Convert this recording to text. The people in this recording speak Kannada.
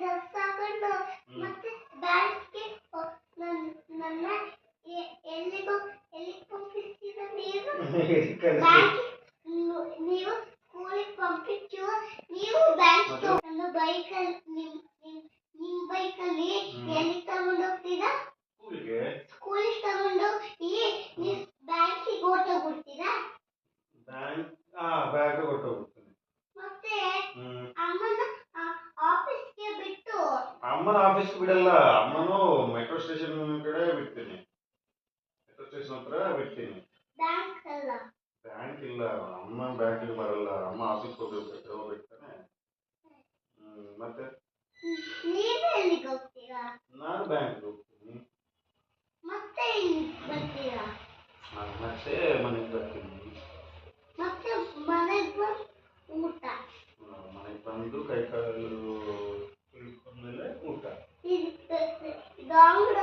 ಡ್ರೆಸ್ ಹಾಕೊಂಡು ಮತ್ತೆ ಬ್ಯಾಂಕ್ಗೆ ನನ್ನ ಎಲ್ಲಿಗೆ పంపిಸ್ತೀರಾ ನೀವು ಬ್ಯಾಂಕ್ ನೀವು ಸ್ಕೂಲಿಗೆ పంపింಚು ನೀವು ಬ್ಯಾಂಕ್ ನನ್ನ ಬೈಕಲ್ಲಿ ನಿಮ್ಮ ಬೈಕಲ್ಲಿ ಎಲ್ಲಿ ತಗೊಂಡು ಹೋಗ್ತೀರಾ ಸ್ಕೂಲಿಗೆ ತಗೊಂಡು ನೀವು ಬ್ಯಾಂಕಿಗೆ ಹೊರಟೋಗ್ಬಿಡ್ತೀರಾ ಬ್ಯಾಗ್ ಹೊರಟೋಗ್ಬಿಡ್ತೀನಿ ಮತ್ತೆ ಅಮ್ಮನ ಆಫೀಸ್ಗೆ ಬಿಟ್ಟು ಅಮ್ಮನ ಆಫೀಸ್ಗೆ ಬಿಡಲ್ಲ ಅಮ್ಮನು ಮೆಟ್ರೋ ಸ್ಟೇಷನ್ ಕಡೆ ಬಿಡ್ತೀನಿ ಮೆಟ್ರೋ ಸ್ಟೇಷನ್ ಹತ್ರ ಬಿಡ್ತೀನಿ ಬ್ಯಾಂಕ್ ಅಲ್ಲ ಬ್ಯಾಂಕ್ ಇಲ್ಲ ಅಮ್ಮ ಬ್ಯಾಂಕಿಗೆ ಬರಲ್ಲ ಅಮ್ಮ ಆಫೀಸ್ಗೆ ಹೋಗ್ಬಿಡ್ತಾನೆ ಮತ್ತೆ ನೀವು ಎಲ್ಲಿಗೆ ಹೋಗ್ತೀರಾ ನಾನು ಬ್ಯಾಂಕ್ಗೆ ಹೋಗ್ತೀನಿ ಮತ್ತೆ ಎಲ್ಲಿಗೆ ಬರ್ತೀರಾ ಮತ್ತೆ ಮನೆಗೆ ಬರ್ತೀನಿ ಮತ್ತೆ ಮನೆಗೆ ಬಂದು ಊಟ ಮನೆಗೆ ಬಂದು ಕೈ ಕಾಲು ತೊಳ್ಕೊಂಡ್ಮೇಲೆ ಊಟ ಇದು ಅಂಗಡಿ